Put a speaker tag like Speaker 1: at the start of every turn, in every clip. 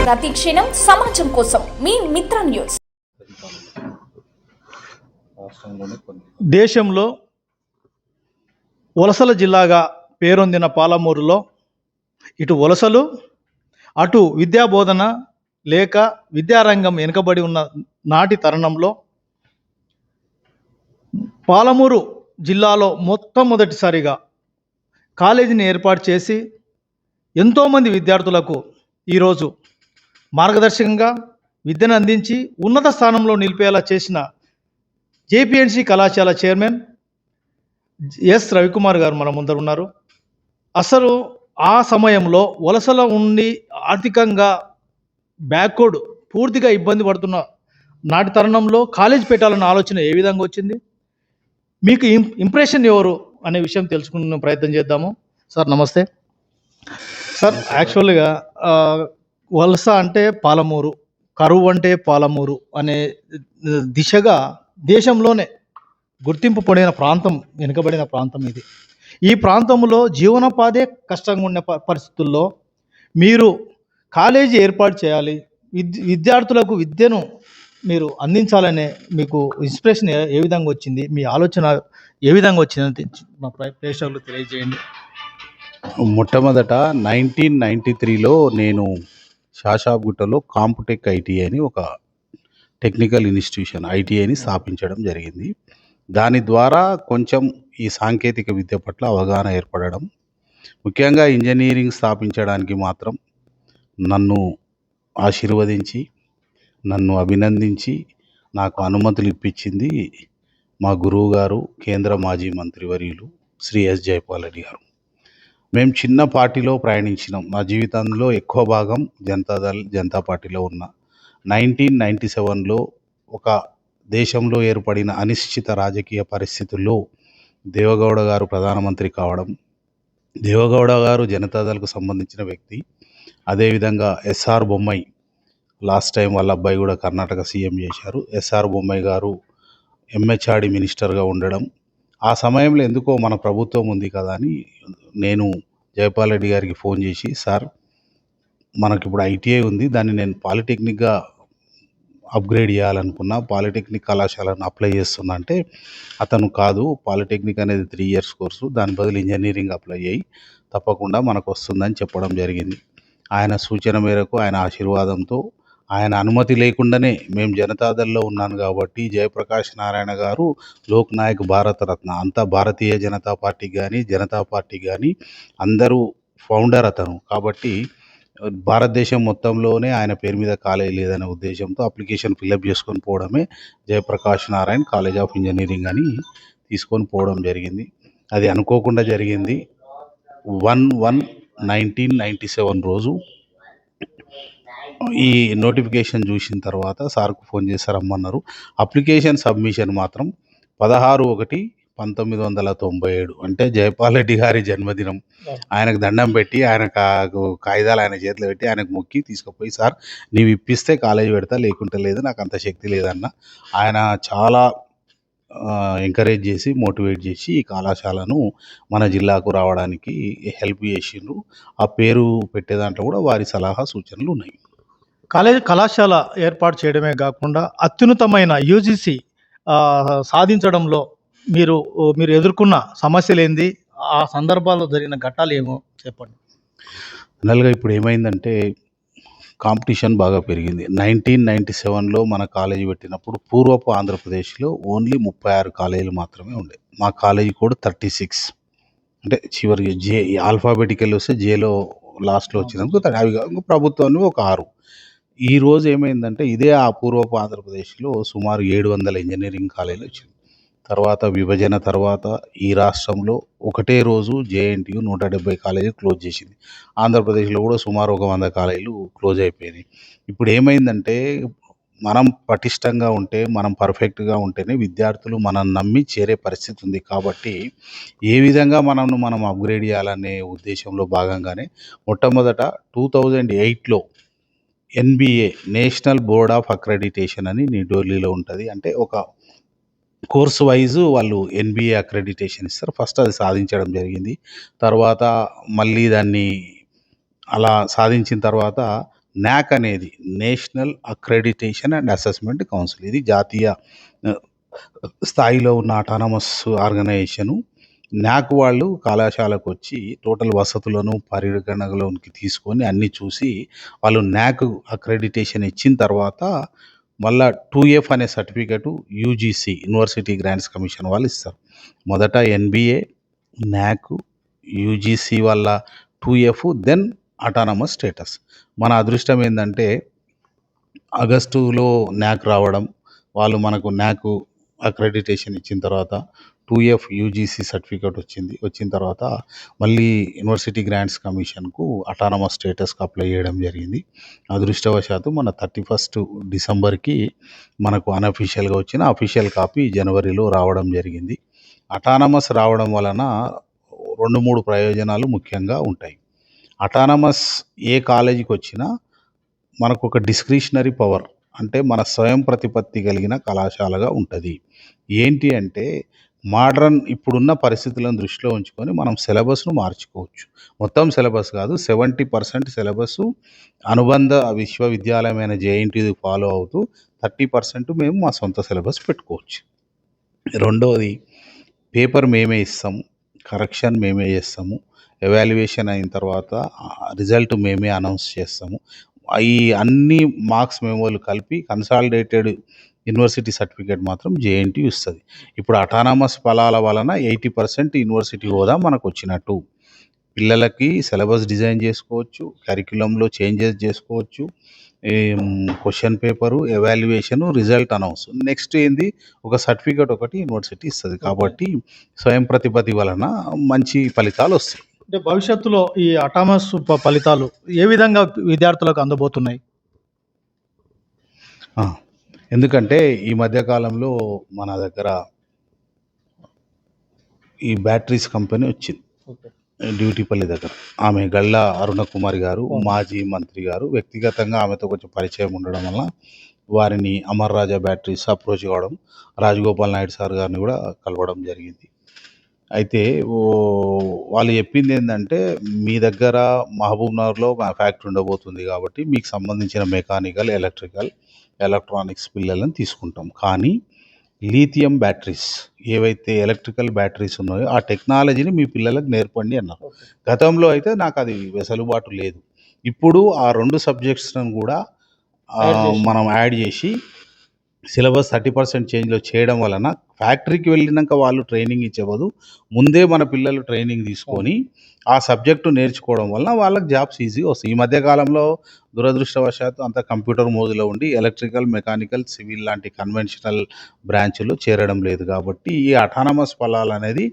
Speaker 1: ప్రతి క్షణం సమాజం కోసం మీ మిత్ర న్యూస్.
Speaker 2: దేశంలో వలసల జిల్లాగా పేరొందిన పాలమూరులో ఇటు వలసలు అటు విద్యాబోధన లేక విద్యారంగం వెనుకబడి ఉన్న నాటి తరుణంలో పాలమూరు జిల్లాలో మొట్టమొదటిసారిగా కాలేజీని ఏర్పాటు చేసి ఎంతోమంది విద్యార్థులకు ఈరోజు మార్గదర్శకంగా విద్యను అందించి ఉన్నత స్థానంలో నిలిపేలా చేసిన జేపీఎన్సీ కళాశాల చైర్మన్ ఎస్ రవికుమార్ గారు మన ముందర ఉన్నారు. అసలు ఆ సమయంలో వలసలో ఉండి ఆర్థికంగా బ్యాక్వర్డ్ పూర్తిగా ఇబ్బంది పడుతున్న నాటి తరుణంలో కాలేజ్ పెట్టాలన్న ఆలోచన ఏ విధంగా వచ్చింది, మీకు ఇంప్రెషన్ ఎవరు అనే విషయం తెలుసుకునే ప్రయత్నం చేద్దాము. సార్ నమస్తే. సార్ యాక్చువల్గా వలస అంటే పాలమూరు, కరువు అంటే పాలమూరు అనే దిశగా దేశంలోనే గుర్తింపు పొందిన ప్రాంతం, వెనుకబడిన ప్రాంతం ఇది. ఈ ప్రాంతంలో జీవనోపాధి కష్టంగా ఉన్న పరిస్థితుల్లో మీరు కాలేజీ ఏర్పాటు చేయాలి, విద్యార్థులకు విద్యను మీరు అందించాలనే మీకు ఇన్స్పిరేషన్ ఏ విధంగా వచ్చింది, మీ ఆలోచన ఏ విధంగా వచ్చిందని మా ప్రేక్షకులు తెలియజేయండి.
Speaker 3: మొట్టమొదట 1993లో నేను శాషాబ్గుట్టలో కాంపుటెక్ ఐటీఐ అని ఒక టెక్నికల్ ఇన్స్టిట్యూషన్ ఐటీఐని స్థాపించడం జరిగింది. దాని ద్వారా కొంచెం ఈ సాంకేతిక విద్య పట్ల అవగాహన ఏర్పడడం, ముఖ్యంగా ఇంజనీరింగ్ స్థాపించడానికి మాత్రం నన్ను ఆశీర్వదించి నన్ను అభినందించి నాకు అనుమతులు ఇప్పించింది మా గురువు గారు, కేంద్ర మాజీ మంత్రివర్యులు శ్రీ ఎస్ జైపాల్ రెడ్డి గారు. మేము చిన్న పార్టీలో ప్రయాణించినాం. నా జీవితంలో ఎక్కువ భాగం జనతా పార్టీలో ఉన్న 1997లో ఒక దేశంలో ఏర్పడిన అనిశ్చిత రాజకీయ పరిస్థితుల్లో దేవగౌడ గారు ప్రధానమంత్రి కావడం, దేవగౌడ గారు జనతాదళకు సంబంధించిన వ్యక్తి, అదేవిధంగా ఎస్ఆర్ బొమ్మాయి లాస్ట్ టైం వాళ్ళ అబ్బాయి కూడా కర్ణాటక సీఎం చేశారు, ఎస్ఆర్ బొమ్మాయి గారు ఎంహెచ్ఆర్డి మినిస్టర్గా ఉండడం. ఆ సమయంలో ఎందుకో మన ప్రభుత్వం ఉంది కదా అని నేను జైపాల్ రెడ్డి గారికి ఫోన్ చేసి, సార్ మనకి ఇప్పుడు ఐటీఐ ఉంది, దాన్ని నేను పాలిటెక్నిక్గా అప్గ్రేడ్ చేయాలనుకున్నా, పాలిటెక్నిక్ కళాశాలను అప్లై చేస్తున్నా అంటే, అతను కాదు, పాలిటెక్నిక్ అనేది 3 years కోర్సు, దాని బదులు ఇంజనీరింగ్ అప్లై చేయి, తప్పకుండా మనకు వస్తుందని చెప్పడం జరిగింది. ఆయన సూచన మేరకు, ఆయన ఆశీర్వాదంతో, ఆయన అనుమతి లేకుండానే మేము జనతాదళ్లో ఉన్నాను కాబట్టి జయప్రకాష్ నారాయణ గారు లోక్ నాయక్ భారతరత్న, అంతా భారతీయ జనతా పార్టీ కానీ జనతా పార్టీ కానీ అందరూ ఫౌండర్ అతను కాబట్టి భారతదేశం మొత్తంలోనే ఆయన పేరు మీద కాలేజ్ లేదనే ఉద్దేశంతో అప్లికేషన్ ఫిలప్ చేసుకొని పోవడమే Jayaprakash Narayan college of engineering అని తీసుకొని పోవడం జరిగింది. అది అనుకోకుండా జరిగింది. 1/1/1997 రోజు ఈ నోటిఫికేషన్ చూసిన తర్వాత సార్కు ఫోన్ చేసి రమ్మన్నారు. అప్లికేషన్ సబ్మిషన్ మాత్రం 16/1/1997 అంటే జైపాల్ రెడ్డి గారి జన్మదినం. ఆయనకు దండం పెట్టి, ఆయన కాగితాలు ఆయన చేతిలో పెట్టి ఆయనకు మొక్కి తీసుకుపోయి, సార్ నీవు ఇప్పిస్తే కాలేజీ పెడతా, లేకుంటే లేదు, నాకు అంత శక్తి లేదన్న. ఆయన చాలా ఎంకరేజ్ చేసి మోటివేట్ చేసి ఈ కళాశాలను మన జిల్లాకు రావడానికి హెల్ప్ చేసిండ్రు. ఆ పేరు పెట్టే దాంట్లో కూడా వారి సలహా సూచనలు ఉన్నాయి.
Speaker 2: కళాశాల ఏర్పాటు చేయడమే కాకుండా అత్యున్నతమైన యూజీసీ సాధించడంలో మీరు ఎదుర్కొన్న సమస్యలు ఏంది, ఆ సందర్భాల్లో జరిగిన ఘట్టాలు ఏమో చెప్పండి.
Speaker 3: జనరల్గా ఇప్పుడు ఏమైందంటే కాంపిటీషన్ బాగా పెరిగింది. 1997లో మన కాలేజీ పెట్టినప్పుడు పూర్వపు ఆంధ్రప్రదేశ్లో ఓన్లీ 36 కాలేజీలు మాత్రమే ఉండే. మా కాలేజీ కూడా 36, అంటే చివరికి జే ఆల్ఫాబెటికల్ వస్తే జేలో లాస్ట్లో వచ్చినందుకు అవి ప్రభుత్వాన్ని ఒక 6. ఈరోజు ఏమైందంటే ఇదే ఆ పూర్వపు ఆంధ్రప్రదేశ్లో సుమారు 700 ఇంజనీరింగ్ కాలేజీలు వచ్చింది. తర్వాత విభజన తర్వాత ఈ రాష్ట్రంలో ఒకటే రోజు జేఎన్టీయు 170 కాలేజీలు క్లోజ్ చేసింది. ఆంధ్రప్రదేశ్లో కూడా సుమారు 100 కాలేజీలు క్లోజ్ అయిపోయినాయి. ఇప్పుడు ఏమైందంటే మనం పటిష్టంగా ఉంటే, మనం పర్ఫెక్ట్గా ఉంటేనే విద్యార్థులు మనం నమ్మి చేరే పరిస్థితి ఉంది. కాబట్టి ఏ విధంగా మనం అప్గ్రేడ్ చేయాలనే ఉద్దేశంలో భాగంగానే మొట్టమొదట 2008లో NBA national board of accreditation అని న్యూ ఢిల్లీలో ఉంటుంది. అంటే ఒక కోర్స్ వైజ్ వాళ్ళు ఎన్బిఏ అక్రెడిటేషన్ ఇస్తారు. ఫస్ట్ అది సాధించడం జరిగింది. తర్వాత మళ్ళీ దాన్ని అలా సాధించిన తర్వాత న్యాక్ అనేది national accreditation and assessment council. ఇది జాతీయ ఆ, స్థాయిలో ఉన్న అటానమస్ ఆర్గనైజేషను. న్యాక్ వాళ్ళు కళాశాలకు వచ్చి టోటల్ వసతులను పరిగణనలోకి తీసుకొని అన్నీ చూసి వాళ్ళు న్యాక్ అక్రెడిటేషన్ ఇచ్చిన తర్వాత మళ్ళా 2F అనే certificate UGC university grants commission వాళ్ళు ఇస్తారు. మొదట ఎన్బిఏ, న్యాక్, యూజీసీ వల్ల 2F, దెన్ అటానమస్ స్టేటస్. మన అదృష్టం ఏంటంటే ఆగస్టులో న్యాక్ రావడం, వాళ్ళు మనకు న్యాక్ అక్రెడిటేషన్ ఇచ్చిన తర్వాత 2F యూజీసీ సర్టిఫికేట్ వచ్చింది. వచ్చిన తర్వాత మళ్ళీ యూనివర్సిటీ గ్రాంట్స్ కమిషన్కు అటానమస్ స్టేటస్కి అప్లై చేయడం జరిగింది. అదృష్టవశాత్తు మన 31 డిసెంబర్కి మనకు అన్అఫీషియల్గా వచ్చిన అఫీషియల్ కాపీ జనవరిలో రావడం జరిగింది. అటానమస్ రావడం వలన 2-3 ప్రయోజనాలు ముఖ్యంగా ఉంటాయి. అటానమస్ ఏ కాలేజీకి వచ్చినా మనకు ఒక డిస్క్రిషనరీ పవర్, అంటే మన స్వయం ప్రతిపత్తి కలిగిన కళాశాలగా ఉంటుంది. ఏంటి అంటే మోడ్రన్ ఇప్పుడున్న పరిస్థితులను దృష్టిలో ఉంచుకొని మనం సిలబస్ను మార్చుకోవచ్చు. మొత్తం సిలబస్ కాదు, 70% సిలబస్ అనుబంధ విశ్వవిద్యాలయమైన జేఎన్టీయూ ఫాలో అవుతూ 30% మేము మా సొంత సిలబస్ పెట్టుకోవచ్చు. రెండవది, పేపర్ మేమే ఇస్తాము, కరెక్షన్ మేమే చేస్తాము, ఎవాల్యుయేషన్ అయిన తర్వాత రిజల్ట్ మేమే అనౌన్స్ చేస్తాము. ఈ అన్ని మార్క్స్ మెమోలు కలిపి కన్సాలిడేటెడ్ యూనివర్సిటీ సర్టిఫికేట్ మాత్రం జేఎన్టీయూ ఇస్తుంది. ఇప్పుడు అటానమస్ ఫలాల వలన 80% యూనివర్సిటీ హోదా మనకు వచ్చినట్టు. పిల్లలకి సిలబస్ డిజైన్ చేసుకోవచ్చు, కరిక్యులంలో చేంజెస్ చేసుకోవచ్చు, question paper, evaluation, result announce. Next ఏంది, ఒక సర్టిఫికేట్ ఒకటి యూనివర్సిటీ ఇస్తుంది. కాబట్టి స్వయం ప్రతిపత్తి వలన మంచి ఫలితాలు వస్తాయి.
Speaker 2: అంటే భవిష్యత్తులో ఈ అటానమస్ ఫలితాలు ఏ విధంగా విద్యార్థులకు అందబోతున్నాయి?
Speaker 3: ఎందుకంటే ఈ మధ్యకాలంలో మన దగ్గర ఈ బ్యాటరీస్ కంపెనీ వచ్చింది డ్యూటీపల్లి దగ్గర. ఆమె గళ్ళ అరుణ కుమారి గారు, మాజీ మంత్రి గారు, వ్యక్తిగతంగా ఆమెతో కొంచెం పరిచయం ఉండడం వల్ల వారిని అమర్ రాజా బ్యాటరీస్ అప్రోచ్ కావడం, రాజగోపాల్ నాయుడు సార్ గారిని కూడా కలవడం జరిగింది. అయితే వాళ్ళు చెప్పింది ఏంటంటే, మీ దగ్గర మహబూబ్నగర్లో మా ఫ్యాక్టరీ ఉండబోతుంది కాబట్టి మీకు సంబంధించిన మెకానికల్, ఎలక్ట్రికల్, ఎలక్ట్రానిక్స్ పిల్లలను తీసుకుంటాం. కానీ లీథియం బ్యాటరీస్ ఏవైతే ఎలక్ట్రికల్ బ్యాటరీస్ ఉన్నాయో ఆ టెక్నాలజీని మీ పిల్లలకు నేర్పండి అన్నారు. గతంలో అయితే నాకు అది వెసులుబాటు లేదు. ఇప్పుడు ఆ 2 సబ్జెక్ట్స్ను కూడా మనం యాడ్ చేసి సిలబస్ 30% చేంజ్లో చేయడం వలన ఫ్యాక్టరీకి వెళ్ళినాక వాళ్ళు ట్రైనింగ్ ఇచ్చే బదులు ముందే మన పిల్లలు ట్రైనింగ్ తీసుకొని ఆ సబ్జెక్టు నేర్చుకోవడం వలన వాళ్ళకి జాబ్స్ ఈజీగా వస్తాయి. ఈ మధ్యకాలంలో దురదృష్టవశాత్తు అంత కంప్యూటర్ మోజులో ఉండి ఎలక్ట్రికల్, మెకానికల్, సివిల్ లాంటి కన్వెన్షనల్ బ్రాంచ్లు చేరడం లేదు. కాబట్టి ఈ అటానమస్ ఫలాలు అనేది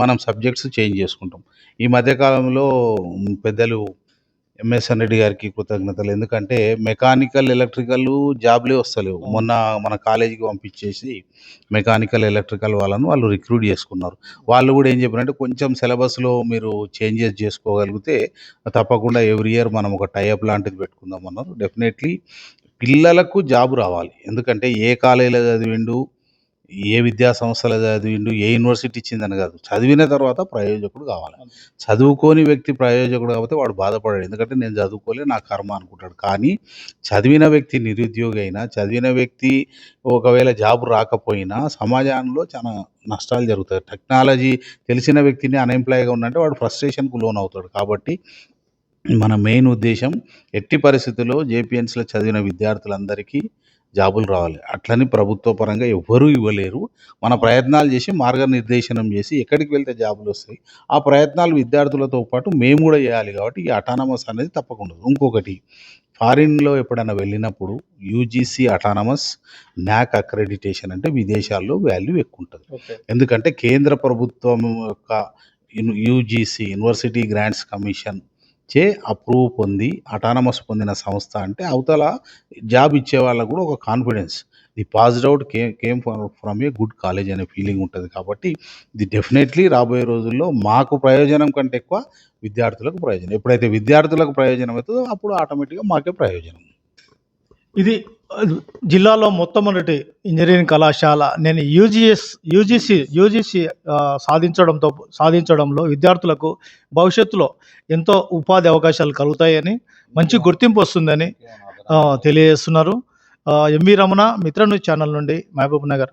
Speaker 3: మనం సబ్జెక్ట్స్ చేంజ్ చేసుకుంటాం. ఈ మధ్యకాలంలో పెద్దలు ఎంఎస్ఎన్ రెడ్డి గారికి కృతజ్ఞతలు. ఎందుకంటే మెకానికల్, ఎలక్ట్రికల్ జాబ్లే వస్తలేవు. మొన్న మన కాలేజీకి పంపించేసి మెకానికల్, ఎలక్ట్రికల్ వాళ్ళను వాళ్ళు రిక్రూట్ చేసుకున్నారు. వాళ్ళు కూడా ఏం చెప్పారంటే, కొంచెం సిలబస్లో మీరు చేంజెస్ చేసుకోగలిగితే తప్పకుండా ఎవ్రీ ఇయర్ మనం ఒక టైఅప్ లాంటిది పెట్టుకుందాం అన్నారు. డెఫినెట్లీ పిల్లలకు జాబ్ రావాలి. ఎందుకంటే ఏ కాలేజీలో చదివిండు, ఏ విద్యా సంస్థలో చదివిండు, ఏ యూనివర్సిటీ ఇచ్చిందని కాదు, చదివిన తర్వాత ప్రయోజకుడు కావాలి. చదువుకోని వ్యక్తి ప్రయోజకుడు కాబట్టి వాడు బాధపడాడు. ఎందుకంటే నేను చదువుకోలే, నా కర్మ అనుకుంటాడు. కానీ చదివిన వ్యక్తి నిరుద్యోగి అయినా, చదివిన వ్యక్తి ఒకవేళ జాబ్ రాకపోయినా సమాజంలో చాలా నష్టాలు జరుగుతాయి. టెక్నాలజీ తెలిసిన వ్యక్తిని అన్ఎంప్లాయ్గా ఉన్నంటే వాడు ఫ్రస్ట్రేషన్కు లోన్ అవుతాడు. కాబట్టి మన మెయిన్ ఉద్దేశం ఎట్టి పరిస్థితుల్లో జేపీఎన్స్లో చదివిన విద్యార్థులందరికీ జాబులు రావాలి. అట్లని ప్రభుత్వ పరంగా ఎవ్వరూ ఇవ్వలేరు. మన ప్రయత్నాలు చేసి మార్గనిర్దేశనం చేసి ఎక్కడికి వెళ్తే జాబులు వస్తాయి, ఆ ప్రయత్నాలు విద్యార్థులతో పాటు మేము కూడా చేయాలి. కాబట్టి ఈ అటానమస్ అనేది తప్పకుండా. ఇంకొకటి, ఫారిన్లో ఎప్పుడైనా వెళ్ళినప్పుడు యూజీసీ అటానమస్, న్యాక్ అక్రెడిటేషన్ అంటే విదేశాల్లో వాల్యూ ఎక్కువ ఉంటుంది. ఎందుకంటే కేంద్ర ప్రభుత్వం యొక్క యూజీసీ యూనివర్సిటీ గ్రాంట్స్ కమిషన్ చే అప్రూవ్ పొంది అటానమస్ పొందిన సంస్థ అంటే అవతల జాబ్ ఇచ్చే వాళ్ళకు కూడా ఒక confidence, the passed out came from a good college అనే ఫీలింగ్ ఉంటుంది. కాబట్టి ఇది డెఫినెట్లీ రాబోయే రోజుల్లో మాకు ప్రయోజనం కంటే ఎక్కువ విద్యార్థులకు ప్రయోజనం. ఎప్పుడైతే విద్యార్థులకు ప్రయోజనం అవుతుందో అప్పుడు ఆటోమేటిక్గా మాకే ప్రయోజనం.
Speaker 2: ఇది జిల్లాలో మొట్టమొదటి ఇంజనీరింగ్ కళాశాల. నేను యూజీసీ సాధించడంలో విద్యార్థులకు భవిష్యత్తులో ఎంతో ఉపాధి అవకాశాలు కలుగుతాయని, మంచి గుర్తింపు వస్తుందని తెలియజేస్తున్నారు. ఎంవి రమణ, మిత్ర న్యూస్ ఛానల్ నుండి మహబూబ్ నగర్.